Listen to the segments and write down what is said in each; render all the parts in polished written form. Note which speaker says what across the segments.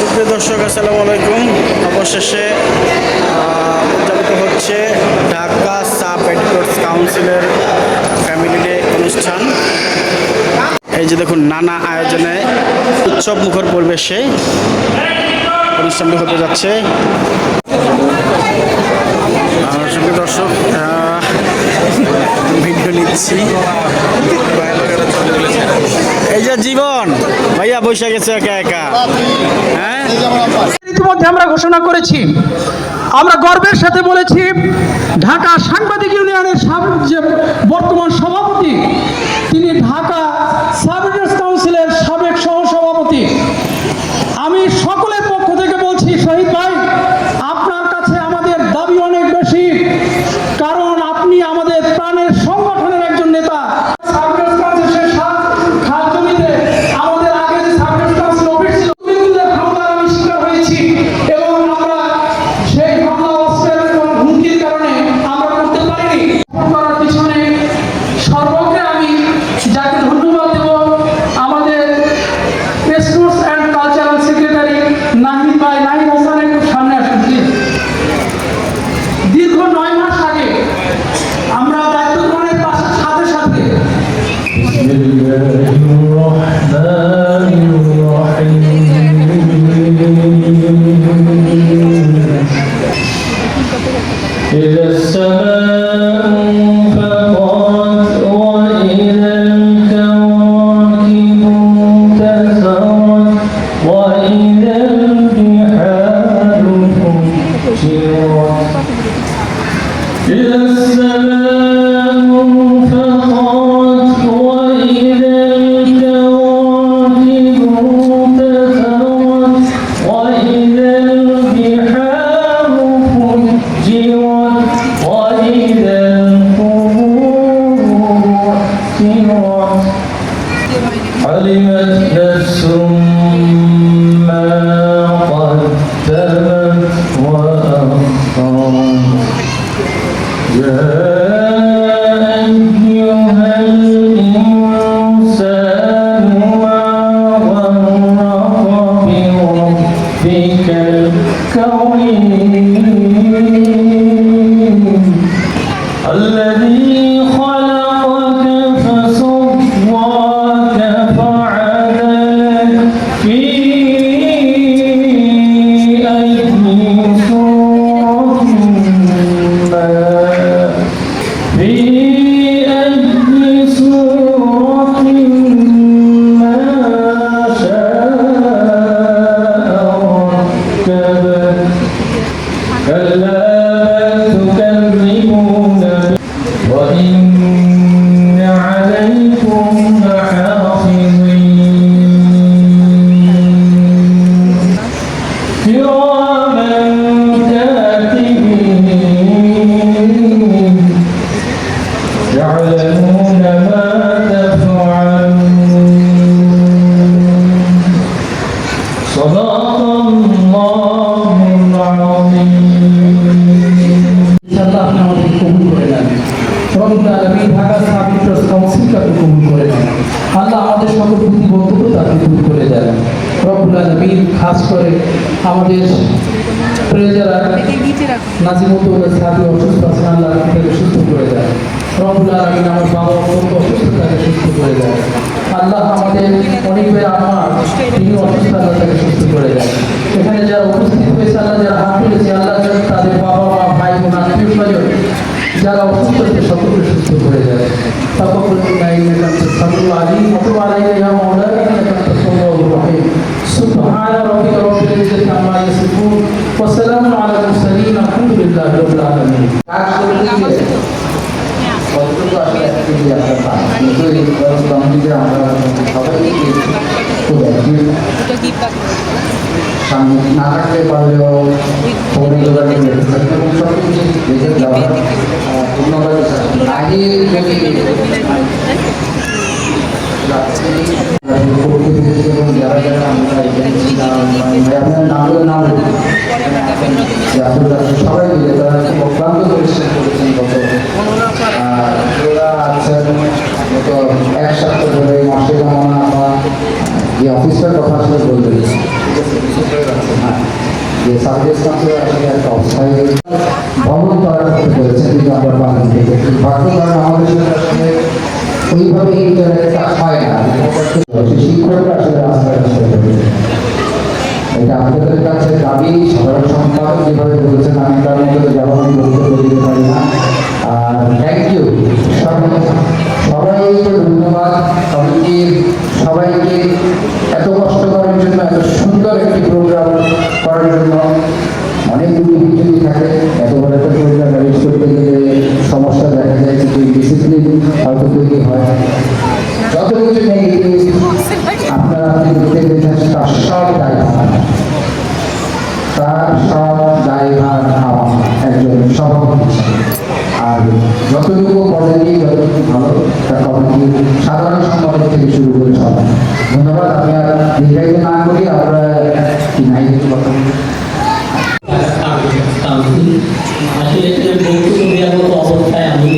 Speaker 1: সুপ্রিয় দর্শক আসসালামু আলাইকুম। অবশেষে উদযাপিত হচ্ছে ঢাকা সাব এডিটর্স কাউন্সিলের ফ্যামিলি ডে অনুষ্ঠান। এই যে দেখুন, নানা আয়োজনে উৎসব মুখর পরিবেশে অনুষ্ঠানটি হতে যাচ্ছে। সুপ্রিয় দর্শক, ভিডিও নিচ্ছি। এই যে জীবন ভাইয়া বসে গেছে একা একা। হ্যাঁ,
Speaker 2: ইতিমধ্যে আমরা ঘোষণা করেছি, আমরা গর্বের সাথে বলেছি, ঢাকা সাংবাদিক ইউনিয়নের যে বর্তমান সভাপতি, তিনি ঢাকা সাব এডিটর্স কাউন্সিলের সাবেক সহসভাপতি। আমি সকলের পক্ষ থেকে বলছি, শহীদ ভাই, আপনার কাছে আমাদের দাবি অনেক বেশি, কারণ আপনি আমাদের প্রাণের সংগঠনের একজন নেতা। ঢাকা সাব এডিটর্স কাউন্সিলকে কবুল করে নেন। আল্লাহ আমাদের সকল প্রতিবন্ধকতা দূর করে দেন রব্বুল আলামিন। খাস করে আমাদের প্রেজারা নাজিমুদ্দৌলা সাহেব অসুস্থ আছেন, আল্লাহ তাকে সুস্থ করে দেন রব্বুল আলামিন। আমার বাবা অত্যন্ত অসুস্থ, তাকে সুস্থ করে দেন আল্লাহ। আমাদের অনেক ভাই আমার তিনি অসুস্থ, আল্লাহ তাকে সুস্থ করে দেন। এখানে যারা উপস্থিত হয়েছে, আল্লাহ যারা হাত তুলেছে, আল্লাহ তাদের বাবা মা ভাই বোন আত্মীয় স্বজন যারা অসুস্থ আছে সকলকে সুস্থ করে যায়। সুবহান রাব্বিকা রাব্বিল ইজ্জাতি আম্মা ইয়াসিফুন ওয়া সালামুন আলাল মুরসালিন আলহামদুলিল্লাহি রাব্বিল আলামিন। কতটুকু আসলে অ্যাক্টিভিটি আপনারা পান, কিন্তু এই কমিটিতে আমরা সবাই সামনে না থাকতে পারলেও ফোনে যোগাযোগ করতে পারি এবং সব কিছু দেখে যাওয়া ধন্যবাদ। আগে এবং যারা যারা আমরা আপনার নামের নাম সবাই মিলে তারা খুব অক্লান্ত পরিশ্রম করেছেন গত আছেন গত এক সপ্তাহ ধরে মাসে কামনা যে অফিসের কথা আসলে বলতে
Speaker 3: সার্ভিস মাত্র আসলে একটা অস্থায়ী ভবন তারা করতে পেরেছে, কিন্তু আমরা বাঙালি থেকে ভাগ্য কারণ আমাদের সাথে আসলে ওইভাবে ইন্টারেক্টটা হয় না, শিক্ষকরা আসলে রাস্তায় এটা আপনাদের কাছে দাবি। সাধারণ সম্পাদক যেভাবে বলেছেন আমি তার মধ্যে জবাবি বক্তব্য দিতে পারি না। আর থ্যাংক ইউ সবাইকে ধন্যবাদ, কমিটির সবাইকে এত কষ্ট করার জন্য, এত সুন্দর একটি প্রোগ্রাম করার জন্য। অনেকগুলি বিচ্যুতি থাকে, এত বড় একটা প্রোগ্রাম ম্যানেজ করতে গেলে সমস্যা দেখা যায়, কিন্তু ডিসিপ্লিন হয়তো তৈরি হয়। যত কিছু নেগেটিভ আপনারা দেখতে পেয়েছেন, তার সব দায়ভার আমার একজন সভাপতি হিসাবে। আর যতটুকু পজিটিভ, যতটুকু ভালো, তা কমিটির সাধারণ সম্পাদক থেকে শুরু করে সব ধন্যবাদ। আমি আর দীর্ঘায়িত না করি, আমরা কি নাই কিছু কথা বলি।
Speaker 4: আসলে বক্তব্য দেওয়ার মতো অবস্থায় আমি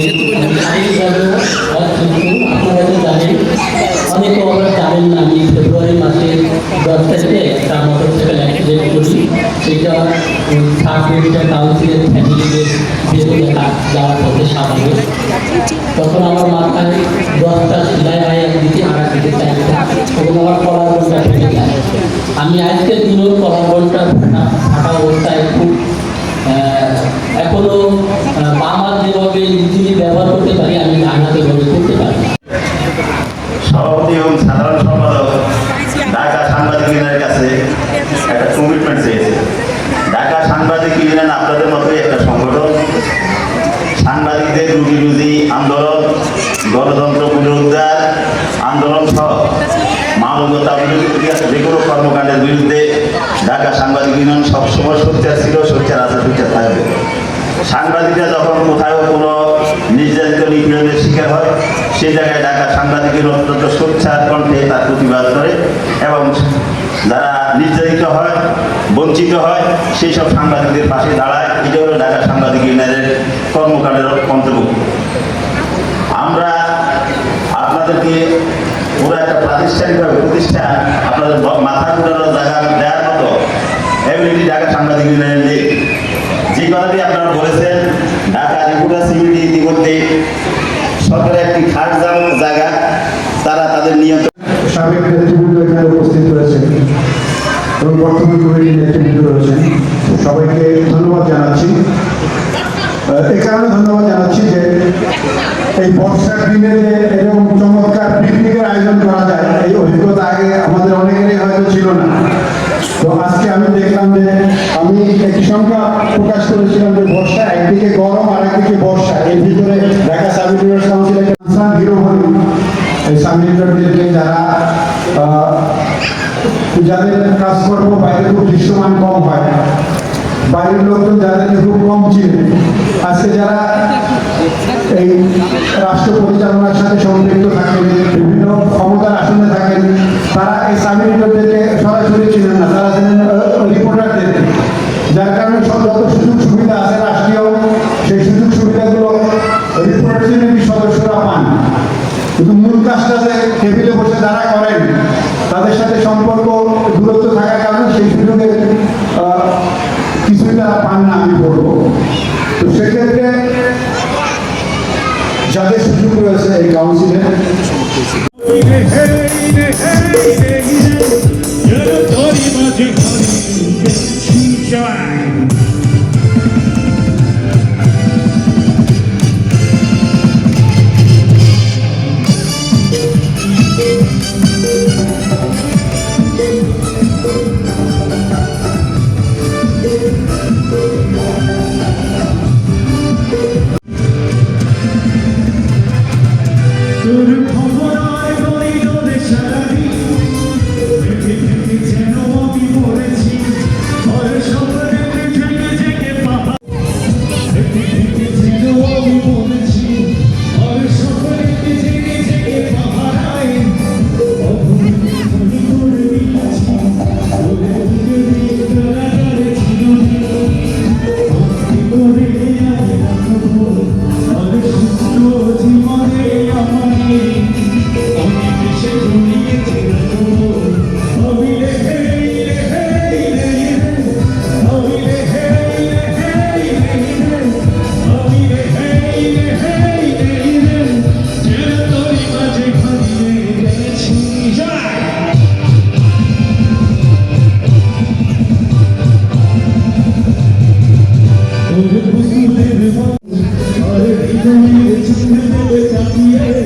Speaker 4: আপনারা তো জানেন, অনেকে আমরা জানেন না, আমি ফেব্রুয়ারি মাসের 10 তারিখে একটা মোটরসাইকেল অ্যাক্সিডেন্ট করি। সেটা সাব ডিভিশন কাউন্সিলের ফ্যামিলিদের বেতনে যাওয়ার পথে সামনে, তখন আমার মাথায় 10টা সেলাই হয়, একদিকে আর একদিকে 4টা, এবং আমার কলার বোনটা ফেটে যায়। আমি আজকের দিনেও কলার বোনটা ফাটা অবস্থায় খুব এখনো আমার যেভাবে ইজিলি ব্যবহার করতে পারি, আমি ডানাতে ব্যবহার করতে পারি।
Speaker 5: সভাপতি এবং সাধারণ সম্পাদক ঢাকা সাংবাদিক ইউনিয়নের কাছে একটা কমিটমেন্ট চেয়েছে। ঢাকা সাংবাদিক ইউনিয়ন আপনাদের মতোই একটা সংগঠন। সাংবাদিকদের রুজি আন্দোলন, গণতন্ত্র পুনরুদ্ধার আন্দোলন সহ মানবতা বিরোধী যে কোনো কর্মকাণ্ডের বিরুদ্ধে ঢাকা সাংবাদিক ইউনিয়ন সবসময় সোচ্চার ছিল, সোচ্চার আছে, সোচ্চার থাকবে। সাংবাদিকরা যখন কোথাও কোনো নির্যাতিত নিপীড়নের শিকার হয়, সেই জায়গায় ঢাকা সাংবাদিকের অত্যন্ত সোচ্চার কণ্ঠে তার প্রতিবাদ করে, এবং যারা নির্যাতিত হয়, বঞ্চিত হয়, সেই সব সাংবাদিকদের পাশে দাঁড়ায়। এটা হলো ঢাকা সাংবাদিক ইউনিয়নের কর্মকাণ্ডের অন্তর্ভুক্ত। আমরা আপনাদেরকে পুরো একটা প্রাতিষ্ঠানিকভাবে প্রতিষ্ঠান, আপনাদের মাথা ঘুরানোর জায়গা দেওয়ার মতো এমনিটি ঢাকা সাংবাদিক ইউনিয়নের নেই। যে কথাটি আপনারা বলেছেন, ঢাকা রিপোর্টার সিভিটি ইতিমধ্যে সরকারের একটি খাট জায়গা, তারা তাদের নিয়ন্ত্রণ।
Speaker 6: সাবেক নেতৃবৃন্দ এখানে উপস্থিত রয়েছেন এবং বর্তমান কমিটির নেতৃবৃন্দ রয়েছেন, সবাইকে ধন্যবাদ জানাচ্ছি। এই কারণে ধন্যবাদ জানাচ্ছি যে এই বর্ষার দিনে যে এরকম চমৎকার পিকনিকের আয়োজন করা যায়, এই অভিজ্ঞতা আগে আমাদের অনেকেরই হয়তো ছিল না। তো আজকে আমি দেখলাম যে আমি একটি সংখ্যা প্রকাশ করেছিলাম যে বর্ষা, একদিকে গরম আর একদিকে বর্ষা, এর ভিতরে ঢাকা সাব ডিভিশন কাউন্সিল একটা হিরো হল। এই সাব ডিভিশনদেরকে যাদের কাজকর্ম বাইরে খুব দৃশ্যমান কম হয়, বাইরের লোকজন যাদেরকে খুব কম চিনে, আজকে যারা এই রাষ্ট্র পরিচালনার সাথে সম্পৃক্ত থাকেন, বিভিন্ন ক্ষমতার আসনে থাকেন, তারা এই সাবডিভিশনদেরকে সরাসরি চিনেন না, তারা চিনেন রিপোর্টারদেরকে। যার কারণে সব যত সুযোগ সুবিধা আছে রাষ্ট্রীয়, সেই সুযোগ সুবিধাগুলো রিপোর্টার সদস্যরা পান, কিন্তু মূল কাজটা যে টেবিলে বসে যারা করেন, তাদের সাথে সম্পর্ক দূরত্ব থাকার কারণে সেই সুযোগে কিছুই তারা পান না, আমি বলবো। তো সেক্ষেত্রে যাদের সুযোগ রয়েছে এই কাউন্সিলে
Speaker 7: হুজুরের আর হৃদয়ের ছন্দে চাপিয়ে